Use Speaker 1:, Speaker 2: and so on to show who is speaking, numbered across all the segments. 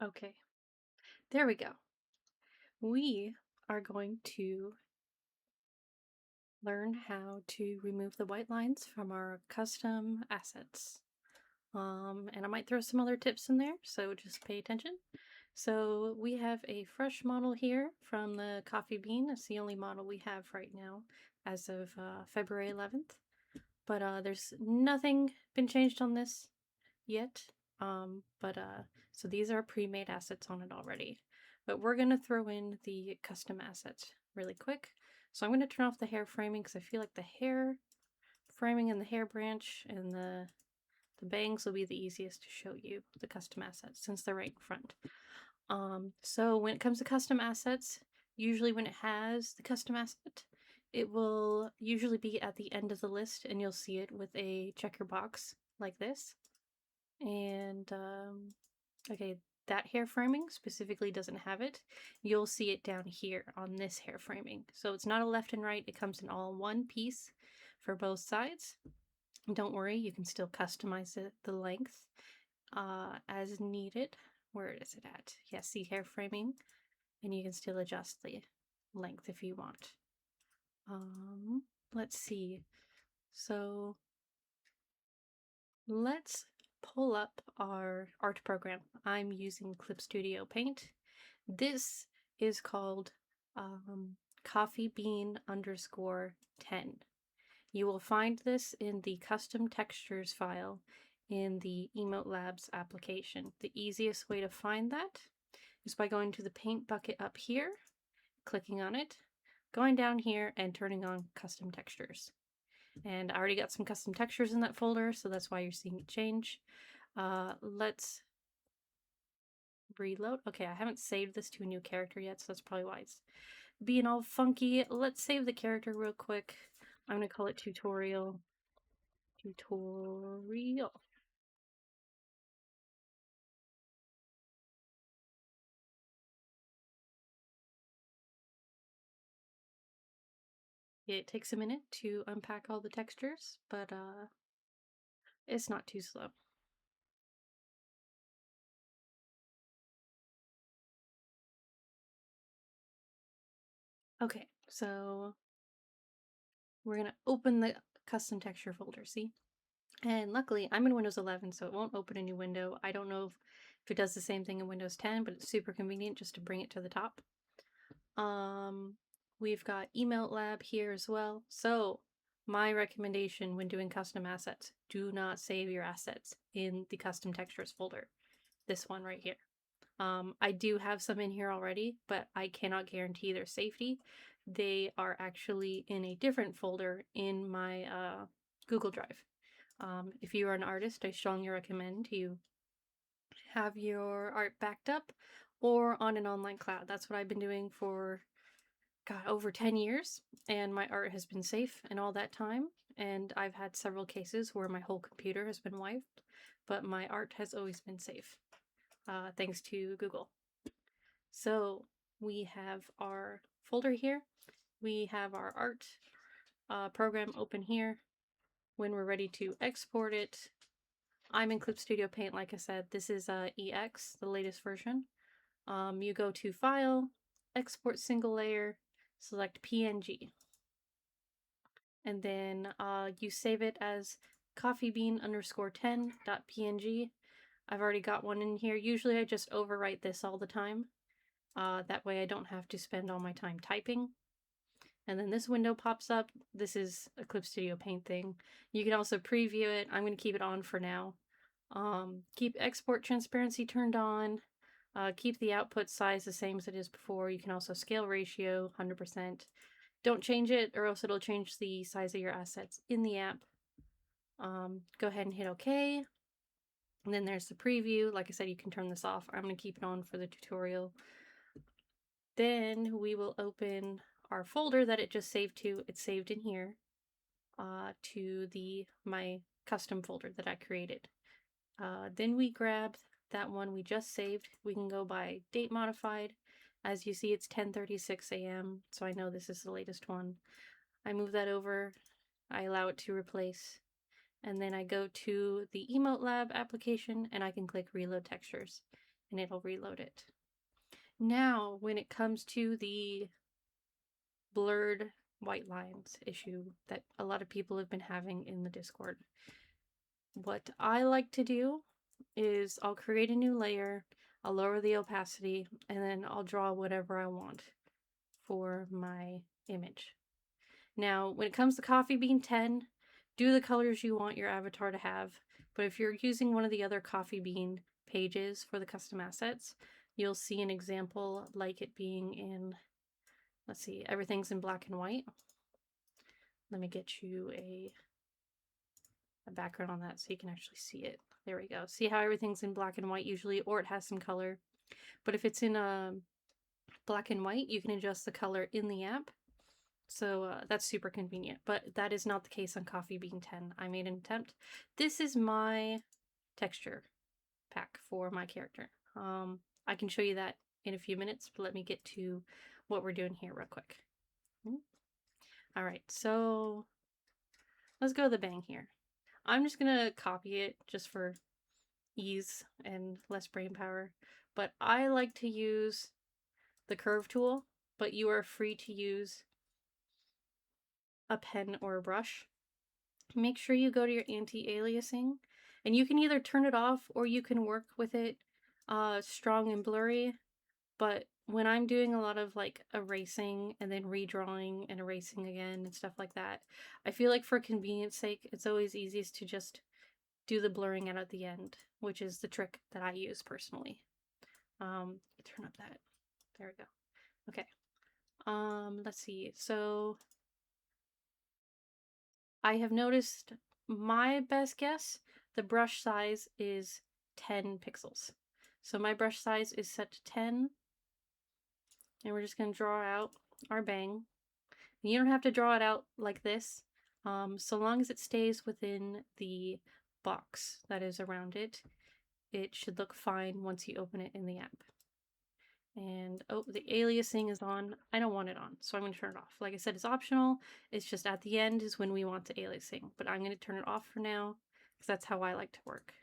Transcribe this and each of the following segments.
Speaker 1: Okay, there we go. We are going to learn how to remove the white lines from our custom assets. And I might throw some other tips in there, so just pay attention. So we have a fresh model here from the coffee bean. It's the only model we have right now as of February 11th. But there's nothing been changed on this yet. So these are pre-made assets on it already. But we're gonna throw in the custom assets really quick. So I'm gonna turn off the hair framing because I feel like the hair framing and the hair branch and the bangs will be the easiest to show you the custom assets since they're right in front. So when it comes to custom assets, usually when it has the custom asset, it will usually be at the end of the list and you'll see it with a checker box like this. And okay, that hair framing specifically doesn't have it. You'll see it down here on this hair framing. So it's not a left and right, it comes in all one piece for both sides. Don't worry, you can still customize the length as needed. Where is it at? Yeah, see hair framing, and you can still adjust the length if you want. Let's see. So let's pull up our art program. I'm using Clip Studio Paint. This is called Coffee Bean _10. You will find this in the custom textures file in the Emotelab application. The easiest way to find that is by going to the paint bucket up here, clicking on it, going down here and turning on custom textures. And I already got some custom textures in that folder, so that's why you're seeing it change. Let's reload. Okay, I haven't saved this to a new character yet, so that's probably why it's being all funky. Let's save the character real quick. I'm gonna call it tutorial. Tutorial. It takes a minute to unpack all the textures, but it's not too slow. Okay, so we're gonna open the custom texture folder, see? And luckily, I'm in Windows 11, so it won't open a new window. I don't know if it does the same thing in Windows 10, but it's super convenient just to bring it to the top. We've got Emotelab here as well. So my recommendation when doing custom assets, do not save your assets in the custom textures folder. This one right here. I do have some in here already, but I cannot guarantee their safety. They are actually in a different folder in my Google Drive. If you are an artist, I strongly recommend you have your art backed up or on an online cloud. That's what I've been doing for, God, over 10 years, and my art has been safe in all that time. And I've had several cases where my whole computer has been wiped, but my art has always been safe, thanks to Google. So we have our folder here. We have our art program open here. When we're ready to export it, I'm in Clip Studio Paint, like I said. This is EX, the latest version. You go to File, Export Single Layer, select PNG. And then you save it as coffeebean_10.png. I've already got one in here. Usually I just overwrite this all the time. That way I don't have to spend all my time typing. And then this window pops up. This is a Clip Studio Paint thing. You can also preview it. I'm going to keep it on for now. Keep export transparency turned on. Keep the output size the same as it is before. You can also scale ratio 100%. Don't change it or else it'll change the size of your assets in the app. Go ahead and hit OK. And then there's the preview. Like I said, you can turn this off. I'm going to keep it on for the tutorial. Then we will open our folder that it just saved to. It's saved in here to my custom folder that I created. Then we grab that one we just saved. We can go by date modified. As you see, it's 10:36 a.m. So I know this is the latest one. I move that over. I allow it to replace. And then I go to the Emotelab application and I can click Reload Textures. and it'll reload it. Now, when it comes to the blurred white lines issue that a lot of people have been having in the Discord, what I like to do is I'll create a new layer, I'll lower the opacity, and then I'll draw whatever I want for my image. Now, when it comes to Coffee Bean 10, do the colors you want your avatar to have, but if you're using one of the other Coffee Bean pages for the custom assets, you'll see an example like it being in, let's see, everything's in black and white. Let me get you a background on that so you can actually see it. There we go. See how everything's in black and white usually, or it has some color. But if it's in black and white, you can adjust the color in the app. So that's super convenient, but that is not the case on Coffee Bean 10. I made an attempt. This is my texture pack for my character. I can show you that in a few minutes, but let me get to what we're doing here real quick. All right, so let's go to the bang here. I'm just gonna copy it just for ease and less brain power, but I like to use the curve tool, but you are free to use a pen or a brush. Make sure you go to your anti-aliasing, and you can either turn it off or you can work with it strong and blurry. But when I'm doing a lot of like erasing and then redrawing and erasing again and stuff like that, I feel like for convenience sake, it's always easiest to just do the blurring out at the end, which is the trick that I use personally. Turn up that. There we go. Okay. Let's see. So I have noticed my best guess, the brush size is 10 pixels. So my brush size is set to 10. And we're just going to draw out our bang. And you don't have to draw it out like this. So long as it stays within the box that is around it, it should look fine once you open it in the app. And oh, the aliasing is on. I don't want it on, so I'm going to turn it off. Like I said, it's optional. It's just at the end is when we want the aliasing, but I'm going to turn it off for now because that's how I like to work.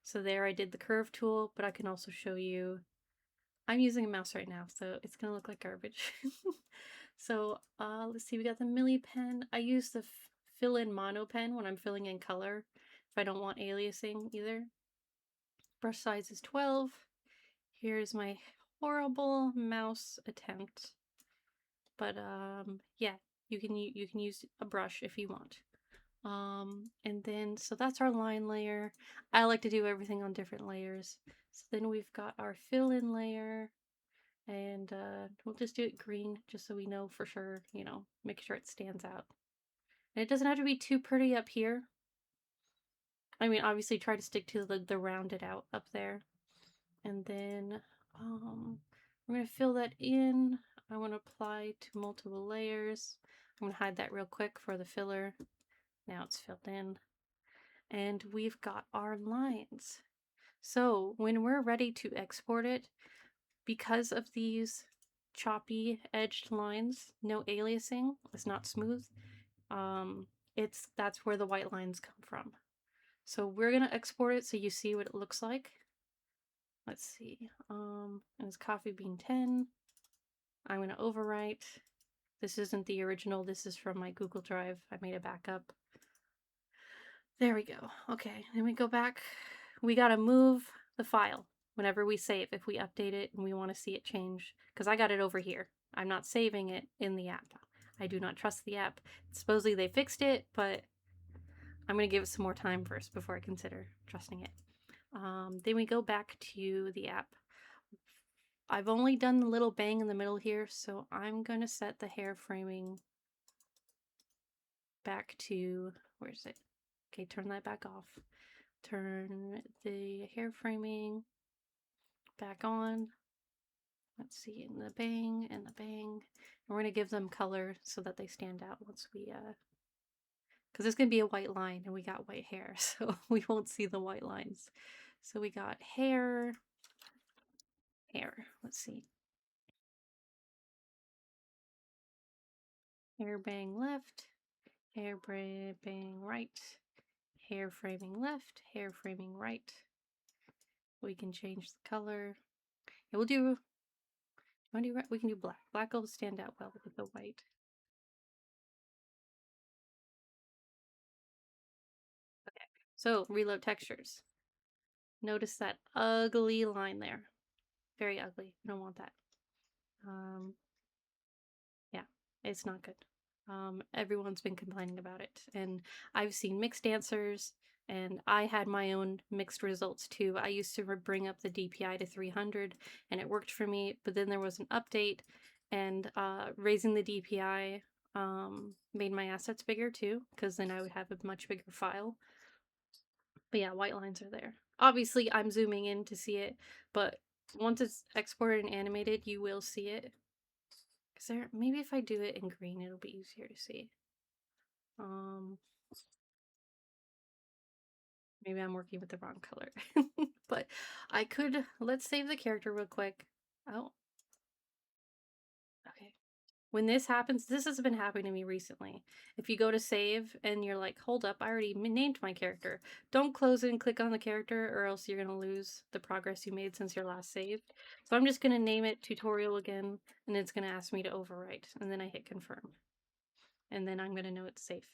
Speaker 1: So there I did the curve tool, but I can also show you. I'm using a mouse right now, so it's going to look like garbage. So let's see, we got the Milli pen. I use the fill-in mono pen when I'm filling in color if I don't want aliasing either. Brush size is 12. Here's my horrible mouse attempt, but yeah, you can use a brush if you want. And then so that's our line layer. I like to do everything on different layers. So then we've got our fill-in layer, and we'll just do it green just so we know for sure, you know, make sure it stands out. And it doesn't have to be too pretty up here. I mean, obviously try to stick to the rounded out up there. And then we're going to fill that in. I want to apply to multiple layers. I'm going to hide that real quick for the filler. Now it's filled in. And we've got our lines. So when we're ready to export it, because of these choppy edged lines, no aliasing, it's not smooth, that's where the white lines come from. So we're going to export it so you see what it looks like. Let's see. It's Coffee Bean 10. I'm going to overwrite. This isn't the original. This is from my Google Drive. I made a backup. There we go. Okay, then we go back. We got to move the file whenever we save, if we update it and we want to see it change. Because I got it over here. I'm not saving it in the app. I do not trust the app. Supposedly they fixed it, but I'm going to give it some more time first before I consider trusting it. Then we go back to the app. I've only done the little bang in the middle here, so I'm going to set the hair framing back to, where is it? Okay, turn that back off. Turn the hair framing back on. Let's see, in the bang and the bang. And we're going to give them color so that they stand out once we, because there's going to be a white line and we got white hair, so we won't see the white lines. So we got hair, let's see. Hair bang left, hair bang right, hair framing left, hair framing right. We can change the color. Yeah, we'll do. We can do black. Black will stand out well with the white. Okay. So reload textures. Notice that ugly line there. Very ugly. We don't want that. Um, yeah, it's not good. Everyone's been complaining about it, and I've seen mixed answers, and I had my own mixed results too. I used to bring up the DPI to 300, and it worked for me, but then there was an update, and raising the DPI made my assets bigger too, because then I would have a much bigger file. But yeah, white lines are there. Obviously, I'm zooming in to see it, but once it's exported and animated, you will see it. Is there, maybe if I do it in green, it'll be easier to see. Um, Maybe I'm working with the wrong color. But I could, let's save the character real quick. Oh, okay. When this happens, this has been happening to me recently. If you go to save and you're like, hold up, I already named my character. Don't close it and click on the character, or else you're going to lose the progress you made since your last save. So I'm just going to name it tutorial again, and it's going to ask me to overwrite. And then I hit confirm. And then I'm going to know it's safe.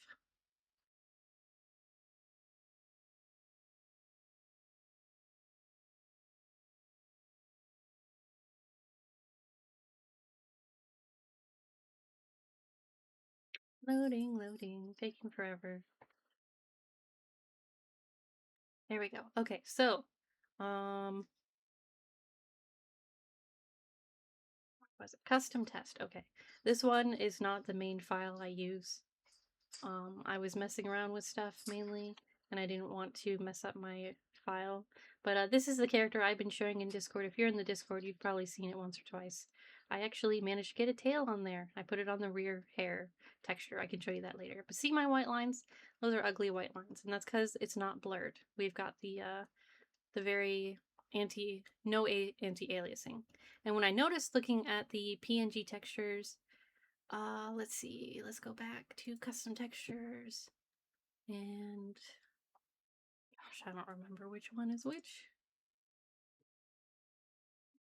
Speaker 1: Loading, taking forever. There we go. Okay, so, what was it? Custom test. Okay, this one is not the main file I use. I was messing around with stuff mainly, and I didn't want to mess up my file. But this is the character I've been showing in Discord. If you're in the Discord, you've probably seen it once or twice. I actually managed to get a tail on there. I put it on the rear hair texture. I can show you that later. But see my white lines? Those are ugly white lines, and that's because it's not blurred. We've got the very anti-aliasing. And when I noticed looking at the PNG textures, let's see, let's go back to custom textures, and gosh, I don't remember which one is which.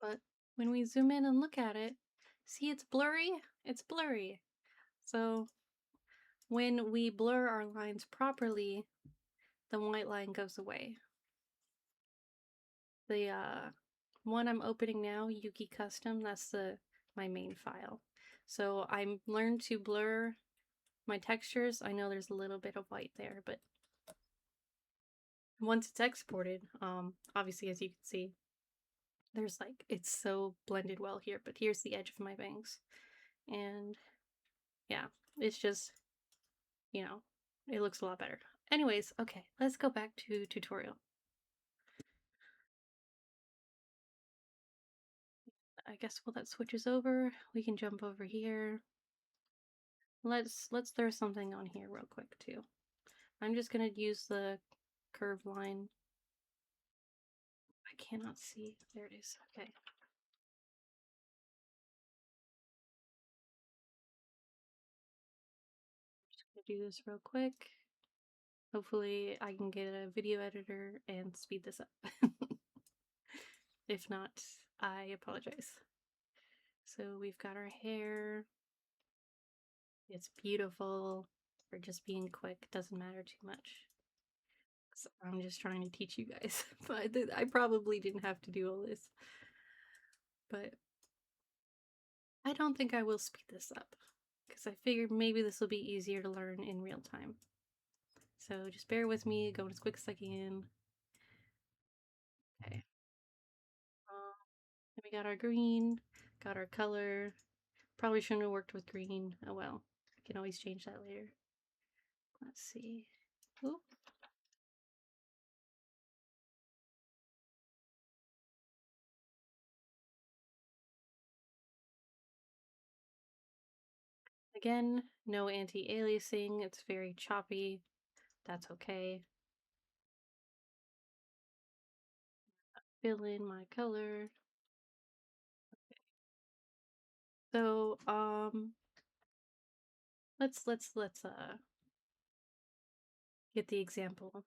Speaker 1: But when we zoom in and look at it, see it's blurry? It's blurry. So when we blur our lines properly, the white line goes away. The one I'm opening now, Yuki Custom, that's my main file. So I learned to blur my textures. I know there's a little bit of white there, but once it's exported, obviously as you can see, there's like, it's so blended well here, but here's the edge of my bangs. And yeah, it's just, you know, it looks a lot better. Anyways, okay, let's go back to tutorial. I guess while that switches over, we can jump over here. Let's throw something on here real quick too. I'm just gonna use the curved line. I cannot see. There it is. Okay. Just gonna do this real quick. Hopefully I can get a video editor and speed this up. If not, I apologize. So we've got our hair. It's beautiful. We're just being quick. Doesn't matter too much. So I'm just trying to teach you guys. But I probably didn't have to do all this. But I don't think I will speed this up, because I figured maybe this will be easier to learn in real time. So just bear with me, going as quick as I can. Okay. We got our green, got our color. Probably shouldn't have worked with green. Oh well, I can always change that later. Let's see. Ooh. Again, no anti-aliasing. It's very choppy. That's okay. Fill in my color. So, let's get the example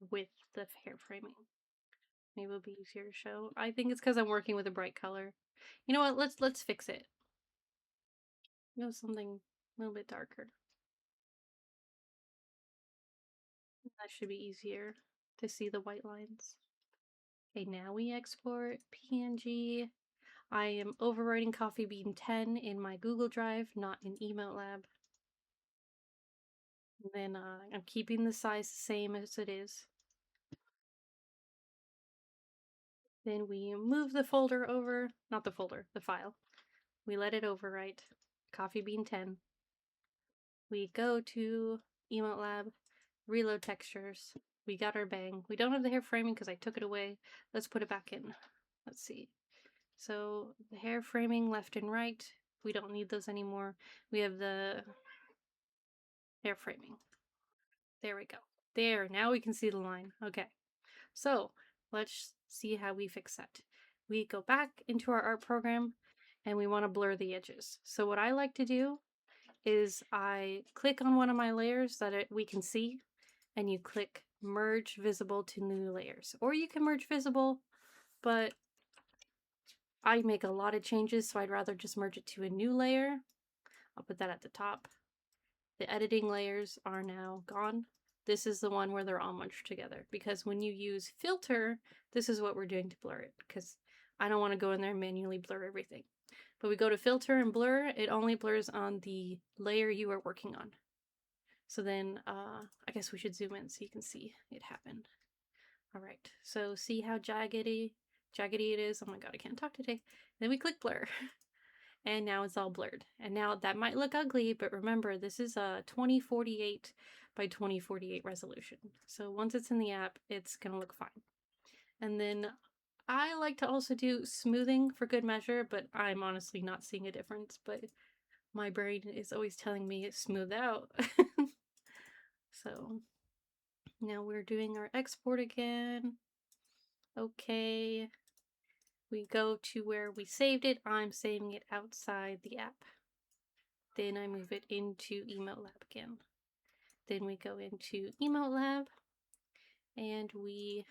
Speaker 1: with the hair framing. Maybe it'll be easier to show. I think it's because I'm working with a bright color. You know what? Let's fix it. Something a little bit darker. That should be easier to see the white lines. Okay, now we export PNG. I am overwriting Coffee Bean 10 in my Google Drive, not in Emotelab. And then I'm keeping the size the same as it is. Then we move the folder over, not the folder, the file. We let it overwrite Coffee Bean 10. We go to Emotelab, reload textures. We got our bang. We don't have the hair framing because I took it away. Let's put it back in. Let's see. So the hair framing left and right, we don't need those anymore. We have the hair framing. There we go. There, now we can see the line. Okay. So let's see how we fix that. We go back into our art program and we want to blur the edges. So what I like to do is I click on one of my layers that we can see, and you click merge visible to new layers. Or you can merge visible, but I make a lot of changes, so I'd rather just merge it to a new layer. I'll put that at the top. The editing layers are now gone. This is the one where they're all munched together, because when you use filter, this is what we're doing to blur it, because I don't want to go in there and manually blur everything. But we go to filter and blur, it only blurs on the layer you are working on. So then I guess we should zoom in so you can see it happen. All right, so see how jaggedy it is? Oh my god, I can't talk today. Then we click blur. And now it's all blurred. And now that might look ugly, but remember, this is a 2048 by 2048 resolution. So once it's in the app, it's gonna look fine. And then I like to also do smoothing for good measure, but I'm honestly not seeing a difference, but my brain is always telling me it's smooth out. So now we're doing our export again. Okay. We go to where we saved it. I'm saving it outside the app. Then I move it into Emotelab again. Then we go into Emotelab and we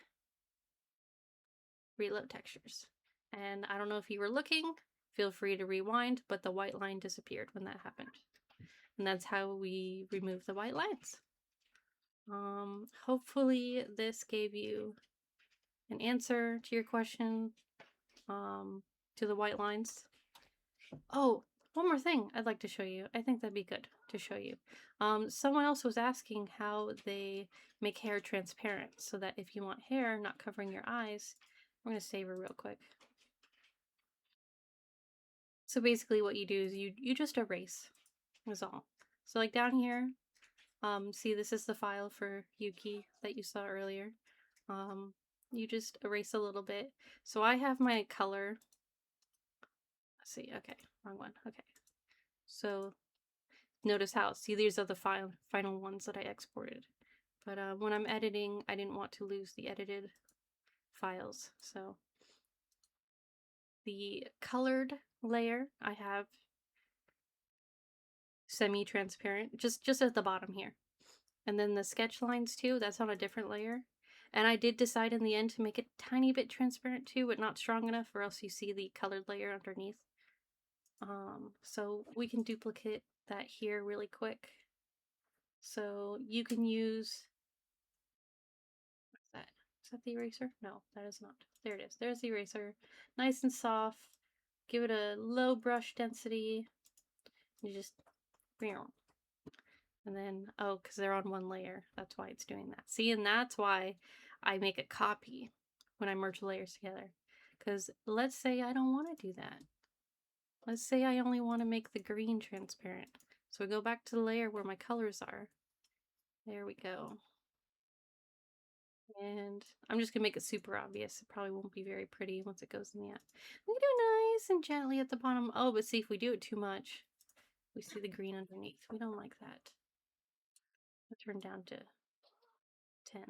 Speaker 1: reload textures. And I don't know if you were looking, feel free to rewind, but the white line disappeared when that happened. And that's how we remove the white lines. Hopefully this gave you an answer to your question, to the white lines. Oh, one more thing I'd like to show you. I think that'd be good to show you. Someone else was asking how they make hair transparent so that if you want hair not covering your eyes, I'm going to save her real quick. So basically what you do is you just erase, is all. So like down here, see this is the file for Yuki that you saw earlier. You just erase a little bit. So I have my color. Let's see, okay, wrong one, okay. So notice how, see these are the final ones that I exported. But when I'm editing, I didn't want to lose the edited files. So the colored layer I have semi-transparent, just at the bottom here. And then the sketch lines too, that's on a different layer. And I did decide in the end to make it a tiny bit transparent too, but not strong enough, or else you see the colored layer underneath. So we can duplicate that here really quick. So you can use, what's that? Is that the eraser? No, that is not. There it is. There's the eraser. Nice and soft. Give it a low brush density. You just, and then, oh, because they're on one layer. That's why it's doing that. See, and that's why I make a copy when I merge layers together. Because let's say I don't want to do that. Let's say I only want to make the green transparent. So we go back to the layer where my colors are. There we go. And I'm just going to make it super obvious. It probably won't be very pretty once it goes in the app. We can do nice and gently at the bottom. Oh, but see, if we do it too much, we see the green underneath. We don't like that. I'll turn down to 10.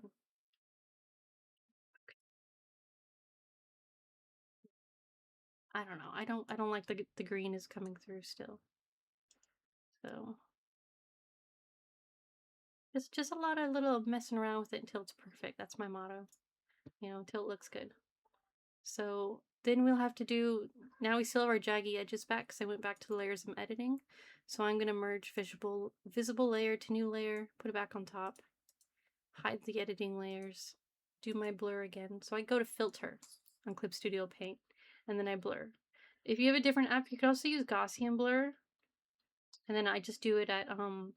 Speaker 1: I don't know. I don't like the green is coming through still. So just a lot of little messing around with it until it's perfect. That's my motto. you know, until it looks good. So then we'll have to do, now we still have our jaggy edges back because I went back to the layers I'm editing. So I'm going to merge visible layer to new layer, put it back on top, hide the editing layers, do my blur again. So I go to filter on Clip Studio Paint, and then I blur. If you have a different app, you could also use Gaussian blur, and then I just do it at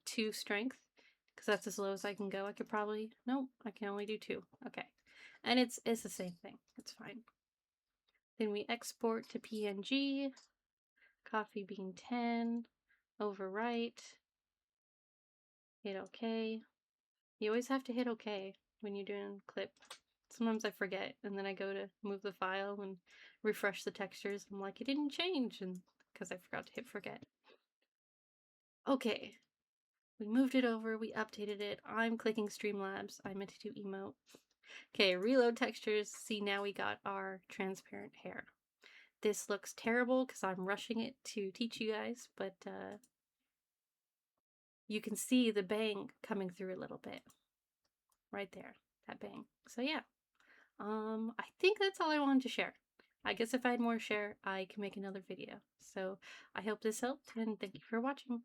Speaker 1: 2 strength, because that's as low as I can go. I could probably, nope, I can only do 2. Okay, and it's the same thing. It's fine. Then we export to PNG, coffee bean 10, overwrite, hit OK. You always have to hit OK when you're doing clip. Sometimes I forget, and then I go to move the file and refresh the textures. I'm like, it didn't change, and because I forgot to hit forget. Okay, we moved it over, we updated it. I'm clicking Streamlabs. I meant to do emote. Okay, reload textures. See, now we got our transparent hair. This looks terrible because I'm rushing it to teach you guys, but you can see the bang coming through a little bit. Right there, that bang. So yeah, I think that's all I wanted to share. I guess if I had more to share, I can make another video. So I hope this helped, and thank you for watching.